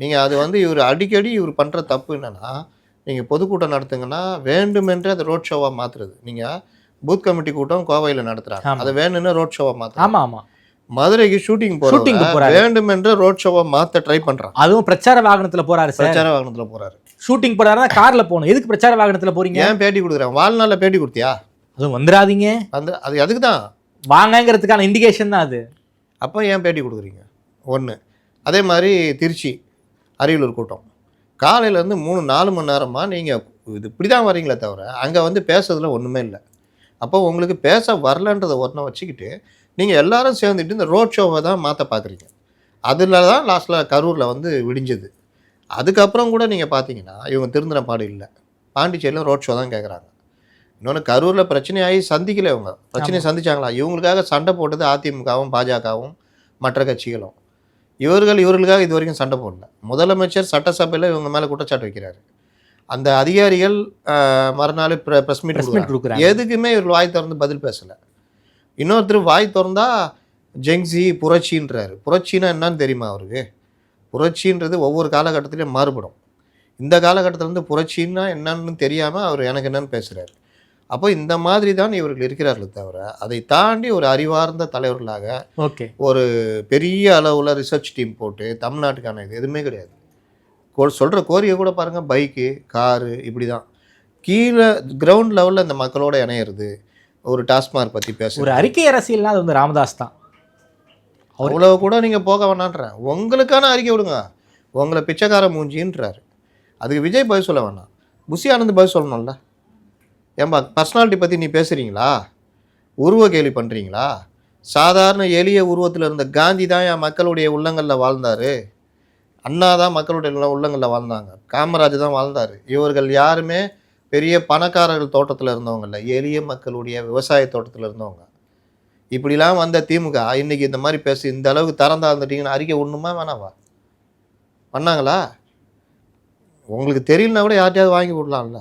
நீங்கள் அது வந்து இவர் அடிக்கடி இவர் பண்ணுற தப்பு என்னென்னா, நீங்கள் பொதுக்கூட்டம் நடத்துங்கன்னா வேண்டுமென்றே அதை ரோட் ஷோவாக மாற்றுறது. நீங்கள் பூத் கமிட்டி கூட்டம் கோவையில் நடத்துகிறாங்க, அதை வேணும்னு ரோட் ஷோவாக மாற்றுறாங்க. ஆமாம் ஆமாம். மதுரைக்கு ஷூட்டிங் போறாரு, வேண்டுமென்று ரோட் ஷோவை மாற்ற ட்ரை பண்றான். அதுவும் பிரச்சார வாகனத்தில் போறாரு சார். பிரச்சார வாகனத்தில் போறாரு. ஷூட்டிங் போறாருன்னா கார்ல போகணும். எதுக்கு பிரச்சார வாகனத்தில் போறீங்க? ஏன் பேட்டி கொடுக்குறேன்? வாழ்நாளில் பேட்டி கொடுத்தியா? அதுவும் வந்துடாதீங்க, அது அதுக்கு தான் வாங்கங்கிறதுக்கான இண்டிகேஷன் தான் அது. அப்போ ஏன் பேட்டி கொடுக்குறீங்க? ஒன்று. அதே மாதிரி திருச்சி அரியலூர் கூட்டம் காலையிலேருந்து 3-4 மணி நேரமாக நீங்கள் இது இப்படி தான் வரீங்களே தவிர அங்கே வந்து பேசுறதுல ஒன்றுமே இல்லை. அப்போ உங்களுக்கு பேச வரலன்றதை ஒன்றை வச்சுக்கிட்டு நீங்கள் எல்லாரும் சேர்ந்துட்டு இந்த ரோட் ஷோவை தான் மாற்ற பார்க்குறீங்க. அதில் தான் லாஸ்ட்டில் கரூரில் வந்து விடிஞ்சது. அதுக்கப்புறம் கூட நீங்கள் பார்த்தீங்கன்னா இவங்க திருந்தின பாடு இல்லை. பாண்டிச்சேரியில் ரோட் ஷோ தான் கேட்குறாங்க. இன்னொன்று கரூரில் பிரச்சனையாகி சந்திக்கல, இவங்க பிரச்சனையை சந்திச்சாங்களா? இவங்களுக்காக சண்டை போட்டது அதிமுகவும் பாஜகவும் மற்ற கட்சிகளும். இவர்களுக்காக இது வரைக்கும் சண்டை போடல. முதலமைச்சர் சட்டசபையில் இவங்க மேலே குற்றச்சாட்டு வைக்கிறாரு. அந்த அதிகாரிகள் மறுநாள் ப்ரெஸ் மீட் கொடுக்குறாங்க. எதுக்குமே இவர்கள் வாய் திறந்து பதில் பேசலை. இன்னொருத்தர் வாய் திறந்தா ஜெங்ஸி புரட்சின்றாரு. புரட்சின்னா என்னன்னு தெரியுமா அவருக்கு? புரட்சின்றது ஒவ்வொரு காலகட்டத்திலையும் மாறுபடும். இந்த காலகட்டத்தில் வந்து புரட்சின்னா என்னன்னு தெரியாமல் அவர் எனக்கு என்னன்னு பேசுகிறார். அப்போ இந்த மாதிரி தான் இவர்கள் இருக்கிறார்களே தவிர அதை தாண்டி ஒரு அறிவார்ந்த தலைவர்களாக ஒரு பெரிய அளவில் ரிசர்ச் டீம் போட்டு தமிழ்நாட்டுக்கான இது எதுவுமே கிடையாது. சொல்கிற கோரிக்கை கூட பாருங்கள், பைக்கு காரு இப்படி தான். கீழே கிரவுண்ட் லெவலில் இந்த மக்களோட இணையிறது, ஒரு டாஸ்மார்க் பற்றி பேசுகிறது, ஒரு அறிக்கை அரசியல்னா அது வந்து ராமதாஸ் தான். அவ்வளோ கூட நீங்கள் போக வேணான்றேன். உங்களுக்கான அறிக்கை விடுங்க. உங்களை பிச்சைக்கார மூஞ்சின்றாரு. அதுக்கு விஜய் பதில் சொல்ல வேணாம், புஷி ஆனந்த் பதில் சொல்லணும்ல. ஏன்பா பர்சனாலிட்டி பற்றி நீ பேசுகிறீங்களா? உருவ கேலி பண்ணுறீங்களா? சாதாரண எளிய உருவத்தில் இருந்த காந்தி தான் என் மக்களுடைய உள்ளங்களில் வாழ்ந்தார். அண்ணா தான் மக்களுடைய உள்ளங்களில் வாழ்ந்தாங்க. காமராஜர் தான் வாழ்ந்தார். இவர்கள் யாருமே பெரிய பணக்காரர்கள் தோட்டத்தில் இருந்தவங்க இல்லை, எளிய மக்களுடைய விவசாய தோட்டத்தில் இருந்தவங்க. இப்படிலாம் வந்த திமுக இன்றைக்கி இந்த மாதிரி பேசு, இந்த அளவுக்கு திறந்தா இருந்துட்டீங்கன்னு அறிக்கை ஒன்றுமா வேணாவா? பண்ணாங்களா? உங்களுக்கு தெரியலனா கூட யார்ட்டையாவது வாங்கி விடலாம்ல.